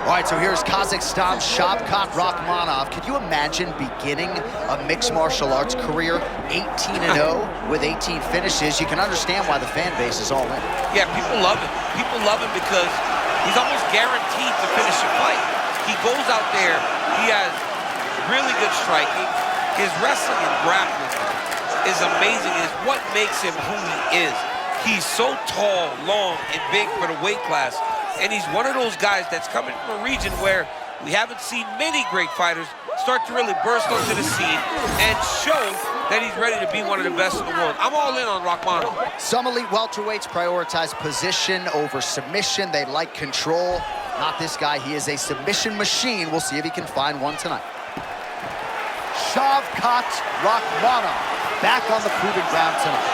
All right, so here's Kazakhstan's Shavkat Rakhmonov. Could you imagine beginning a mixed martial arts career 18-0 with 18 finishes? You can understand why the fan base is all in. Yeah, people love him. People love him because he's almost guaranteed to finish a fight. He goes out there, he has really good striking. His wrestling and grappling is amazing. It's what makes him who he is. He's so tall, long, and big for the weight class. And he's one of those guys that's coming from a region where we haven't seen many great fighters start to really burst onto the scene and show that he's ready to be one of the best in the world. I'm all in on Rakhmonov. Some elite welterweights prioritize position over submission. They like control. Not this guy. He is a submission machine. We'll see if he can find one tonight. Shavkat Rakhmonov back on the proving ground tonight.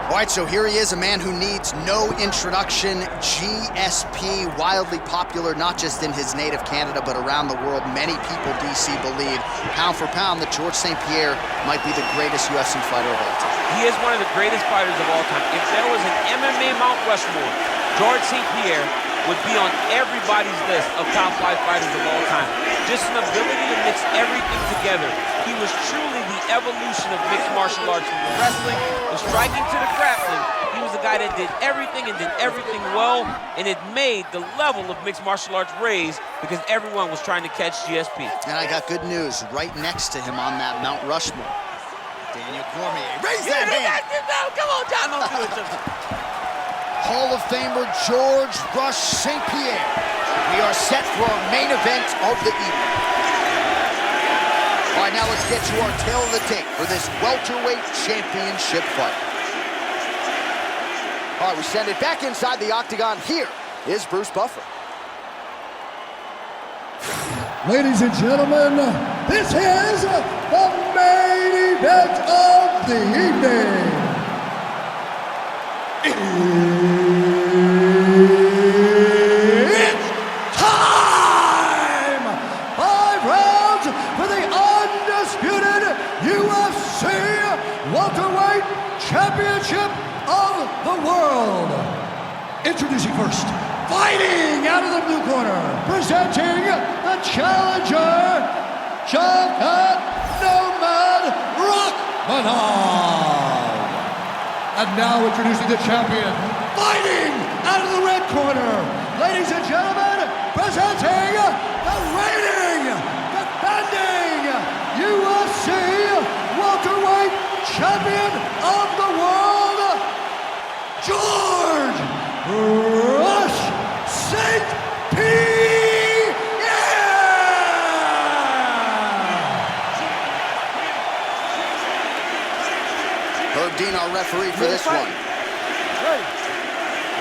All right, so here he is, a man who needs no introduction. GSP, wildly popular, not just in his native Canada, but around the world. Many people, DC, believe, pound for pound, that George St-Pierre might be the greatest UFC fighter of all time. He is one of the greatest fighters of all time. If there was an MMA Mount Rushmore, George St-Pierre would be on everybody's list of top 5 fighters of all time. Just an ability to mix everything together. He was truly the evolution of mixed martial arts, from the wrestling, the striking to the grappling. He was the guy that did everything and did everything well, and it made the level of mixed martial arts raise because everyone was trying to catch GSP. And I got good news. Right next to him on that Mount Rushmore, Daniel Cormier. Raise that hand! Come on, John, don't do it to me. Hall of Famer George Rush St-Pierre. We are set for our main event of the evening. All right, now let's get to our tail of the tape for this welterweight championship fight. All right, we send it back inside the octagon. Here is Bruce Buffer. Ladies and gentlemen, this is the main event of the evening. It's time! 5 rounds for the undisputed UFC Welterweight Championship of the World. Introducing first, fighting out of the blue corner, presenting the challenger, Shavkat Rakhmonov. And now introducing the champion, fighting out of the red corner, ladies and gentlemen, presenting the reigning, defending UFC welterweight champion of the world, George Rush St-Pierre. Herb Dean, our referee for this one.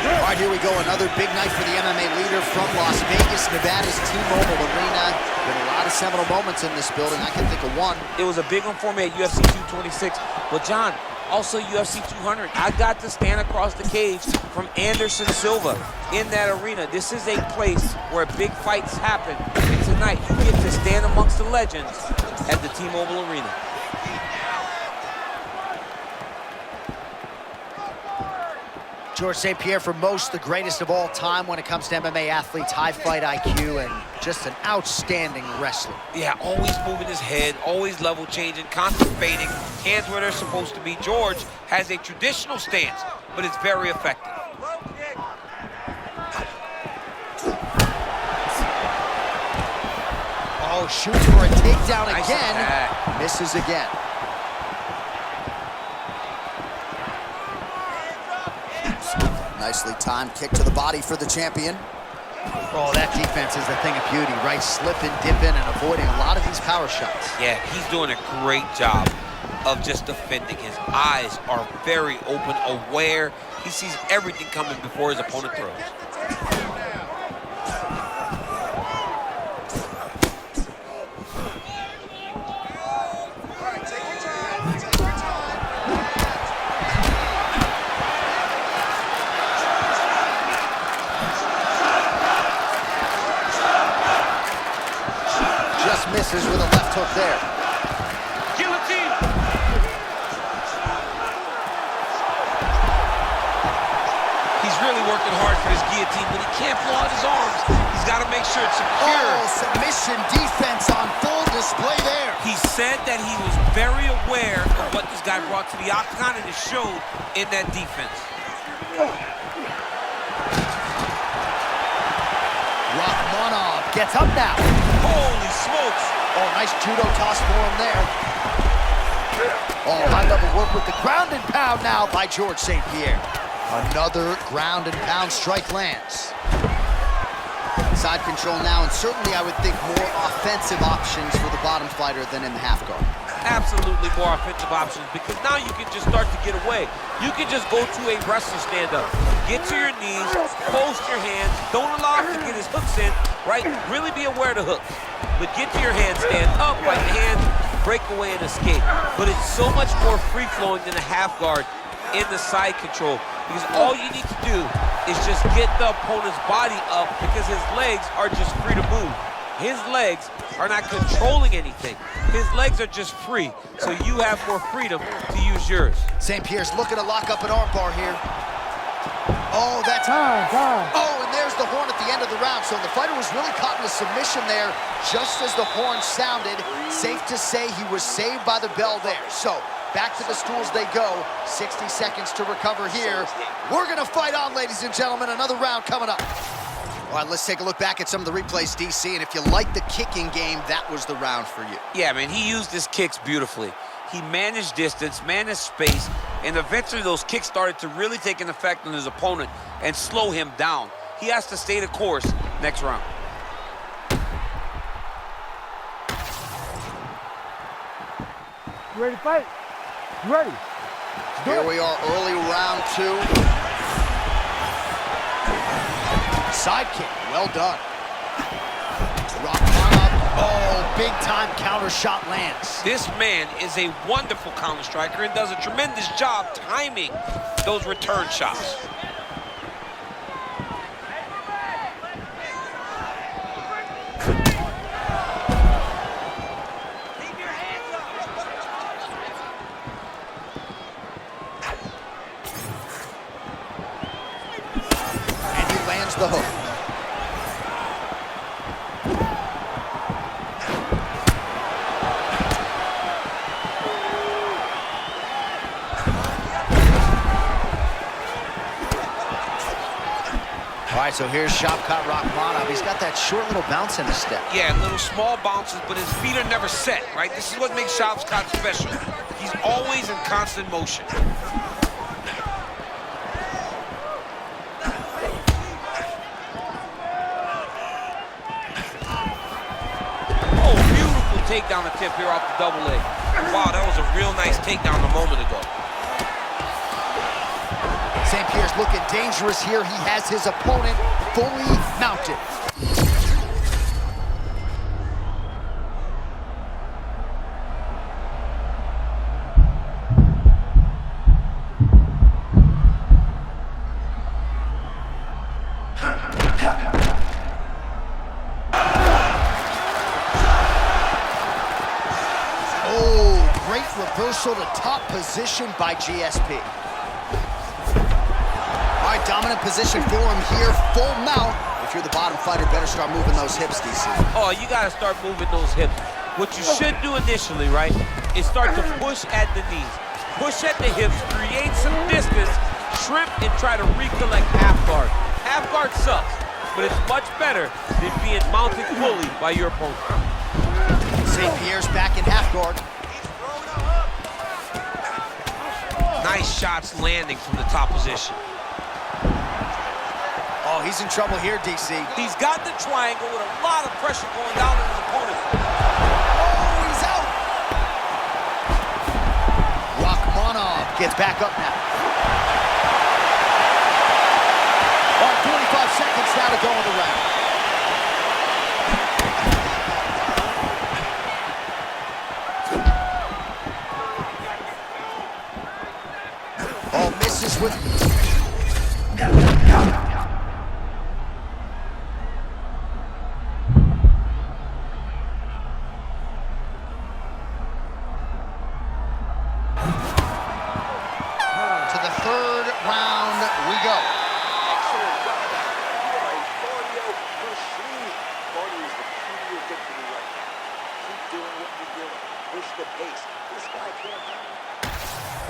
All right, here we go. Another big night for the MMA leader from Las Vegas, Nevada's T-Mobile Arena. Been a lot of seminal moments in this building. I can think of one. It was a big one for me at UFC 226. But John, also UFC 200. I got to stand across the cage from Anderson Silva in that arena. This is a place where big fights happen. And tonight, you get to stand amongst the legends at the T-Mobile Arena. George St-Pierre, for most, the greatest of all time when it comes to MMA athletes, high fight IQ, and just an outstanding wrestler. Yeah, always moving his head, always level changing, constipating, hands where they're supposed to be. George has a traditional stance, but it's very effective. Oh, shoots for a takedown Nice again. attack. Misses again. Nicely timed kick to the body for the champion. Oh, that defense is the thing of beauty, right? Slipping, dipping, and avoiding a lot of these power shots. Yeah, he's doing a great job of just defending. His eyes are very open, aware. He sees everything coming before his opponent throws. really working hard for this guillotine, but he can't blow out his arms. He's got to make sure it's secure. Oh, submission defense on full display there. He said that he was very aware of what this guy brought to the octagon, and it showed in that defense. Rakhmonov gets up now. Holy smokes. Oh, nice judo toss for him there. Oh, high-level work with the ground and pound now by George St-Pierre. Another ground and pound strike lands. Side control now, and certainly I would think more offensive options for the bottom fighter than in the half guard. Absolutely more offensive options, because now you can just start to get away. You can just go to a wrestling stand-up. Get to your knees, post your hands, don't allow him to get his hooks in, right? Really be aware of the hooks. But get to your hand, stand up, right hand, break away and escape. But it's so much more free-flowing than a half guard in the side control, because all you need to do is just get the opponent's body up, because his legs are just free to move. His legs are not controlling anything. His legs are just free, so you have more freedom to use yours. St-Pierre's looking to lock up an armbar here. Oh, that's... Time. Oh, and there's the horn at the end of the round. So the fighter was really caught in a submission there just as the horn sounded. Safe to say he was saved by the bell there. So back to the stools they go. 60 seconds to recover here. We're going to fight on, ladies and gentlemen. Another round coming up. All right, let's take a look back at some of the replays, DC. And if you like the kicking game, that was the round for you. Yeah, man, he used his kicks beautifully. He managed distance, managed space, and eventually those kicks started to really take an effect on his opponent and slow him down. He has to stay the course next round. You ready to fight? You ready? Here we are, early round 2. Side kick, well done. Rakhmonov, oh, big time counter shot lands. This man is a wonderful counter striker and does a tremendous job timing those return shots. And he lands the hook. All right, so here's Shavkat Rakhmonov. He's got that short little bounce in his step. Yeah, little small bounces, but his feet are never set, right? This is what makes Shavkat special. He's always in constant motion. Oh, beautiful takedown attempt here off the double leg. Wow, that was a real nice takedown a moment ago. St-Pierre's looking dangerous here. He has his opponent fully mounted. Oh, great reversal to top position by GSP. All right, dominant position for him here, full mount. If you're the bottom fighter, better start moving those hips, DC. Oh, you gotta start moving those hips. What you should do initially, right, is start to push at the knees. Push at the hips, create some distance, shrimp, and try to recollect half guard. Half guard sucks, but it's much better than being mounted fully by your opponent. St-Pierre's back in half guard. Nice shots landing from the top position. Oh, he's in trouble here, DC. He's got the triangle with a lot of pressure going down on his opponent. Oh, he's out. Rakhmonov gets back up now. All right, 45 seconds now to go in the round. Oh, misses with...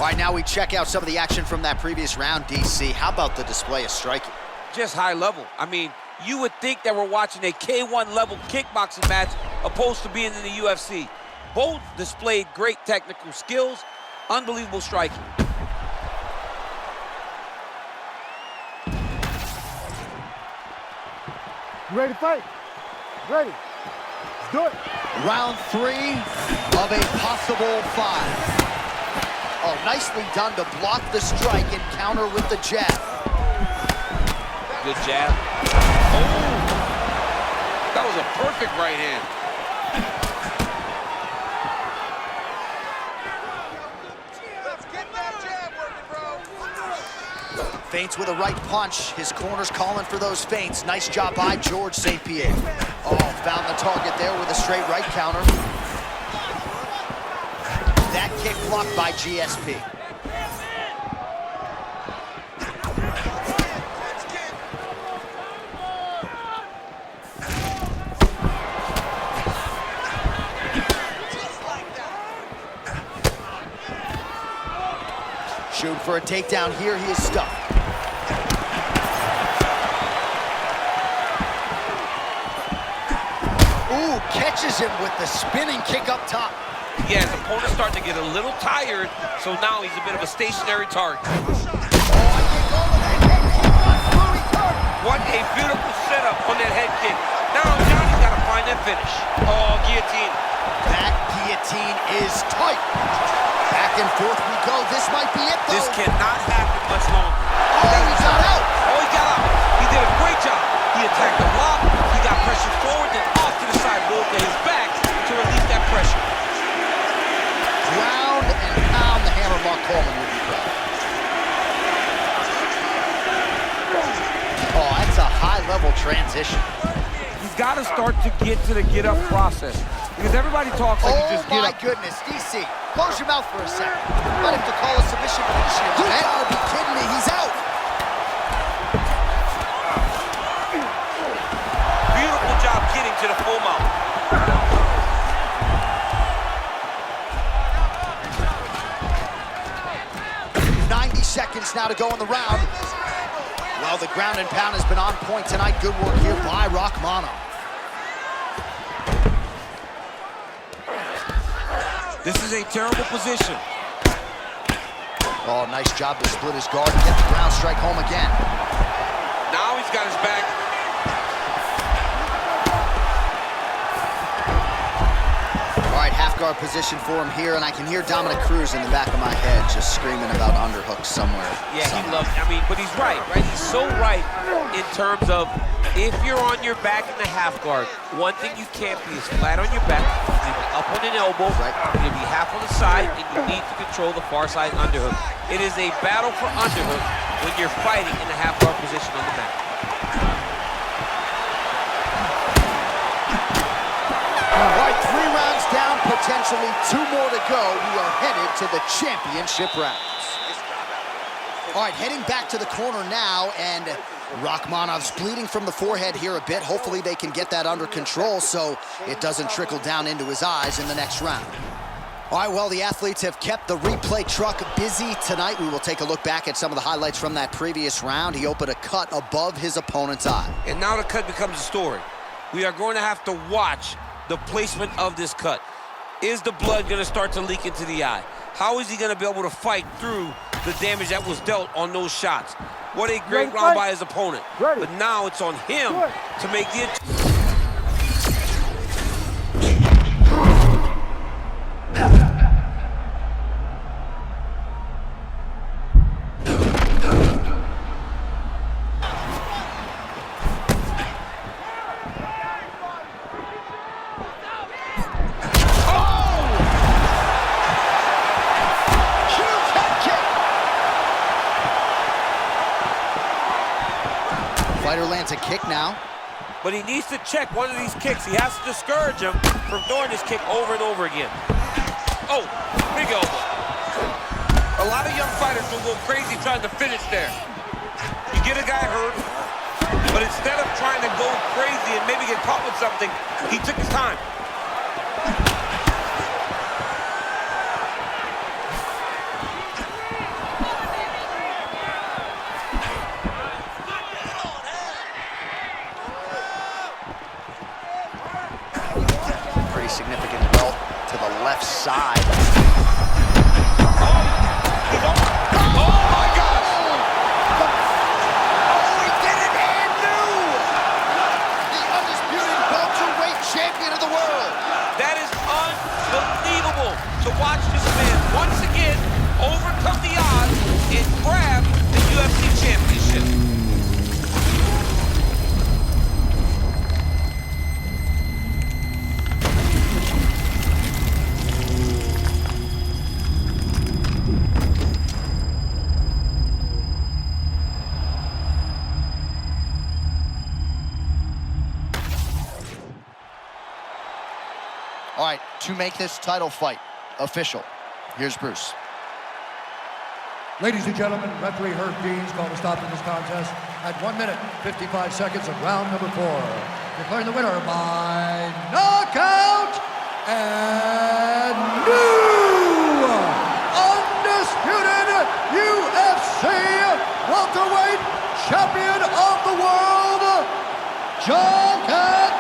All right, now we check out some of the action from that previous round, DC. How about the display of striking? Just high level. I mean, you would think that we're watching a K1 level kickboxing match opposed to being in the UFC. Both displayed great technical skills, unbelievable striking. You ready to fight? Ready. Let's do it. Round 3 of a possible 5. Oh, nicely done to block the strike and counter with the jab. Good jab. Oh! That was a perfect right hand. Let's get that jab working, bro. Feints with a right punch. His corner's calling for those feints. Nice job by George St-Pierre. Oh, found the target there with a straight right counter. That kick blocked by GSP. Shooting for a takedown here, he is stuck. Ooh, catches him with the spinning kick up top. Yeah, his opponent's starting to get a little tired, so now he's a bit of a stationary target. What a beautiful setup on that head kick. Now Johnny's got to find that finish. Oh, guillotine. That guillotine is tight. Back and forth we go. This might be it, though. This cannot happen much longer. Oh, he got out. Oh, he got out. He did a great job. He attacked the block. He got pressure forward, then off to the side, rolled to his back to release that pressure. Ground and pound. The hammerlock Coleman would be proud. Oh, that's a high-level transition. He's got to start to get to the get-up process. Because everybody talks like you just get up. Oh, my goodness. DC, close your mouth for a second. Might have to call a submission finish here. You gotta be kidding me. He's out. Beautiful job getting to the full mount. 90 seconds now to go in the round. Well, the ground and pound has been on point tonight. Good work here by Rakhmonov. This is a terrible position. Oh, nice job to split his guard and get the ground strike home again. Now he's got his back. All right, half guard position for him here, and I can hear Dominic Cruz in the back of my head just screaming about underhooks somewhere. Yeah, he loves, but he's right? He's so right in terms of if you're on your back in the half guard, one thing you can't be is flat on your back, you be up on an elbow, you're gonna be half on the side, and you need to control the far side underhook. It is a battle for underhook when you're fighting in the half guard position on the mat. All right, 3 rounds down, potentially 2 more to go. We are headed to the championship rounds. All right, heading back to the corner now, and Rakhmonov's bleeding from the forehead here a bit. Hopefully they can get that under control so it doesn't trickle down into his eyes in the next round. All right, well, the athletes have kept the replay truck busy tonight. We will take a look back at some of the highlights from that previous round. He opened a cut above his opponent's eye. And now the cut becomes a story. We are going to have to watch the placement of this cut. Is the blood going to start to leak into the eye? How is he going to be able to fight through the damage that was dealt on those shots? What a great round by his opponent. But now it's on him to make the... Fighter lands a kick now. But he needs to check one of these kicks. He has to discourage him from throwing this kick over and over again. Oh, big elbow. A lot of young fighters will go crazy trying to finish there. You get a guy hurt, but instead of trying to go crazy and maybe get caught with something, he took his time. significant belt to the left side. Oh my gosh! Oh, he did it and knew! The undisputed welterweight champion of the world. That is unbelievable to watch this man once again overcome the odds and grab the UFC championship. All right, to make this title fight official, here's Bruce. Ladies and gentlemen, referee Herb Dean's called a stop to this contest at 1 minute, 55 seconds of round number 4. Declaring the winner by knockout and new undisputed UFC welterweight champion of the world, Shavkat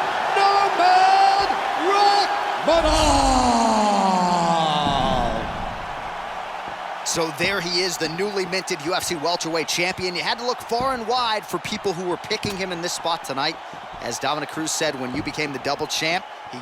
Rakhmonov. So there he is, the newly minted UFC welterweight champion. You had to look far and wide for people who were picking him in this spot tonight. As Dominic Cruz said, when you became the double champ, he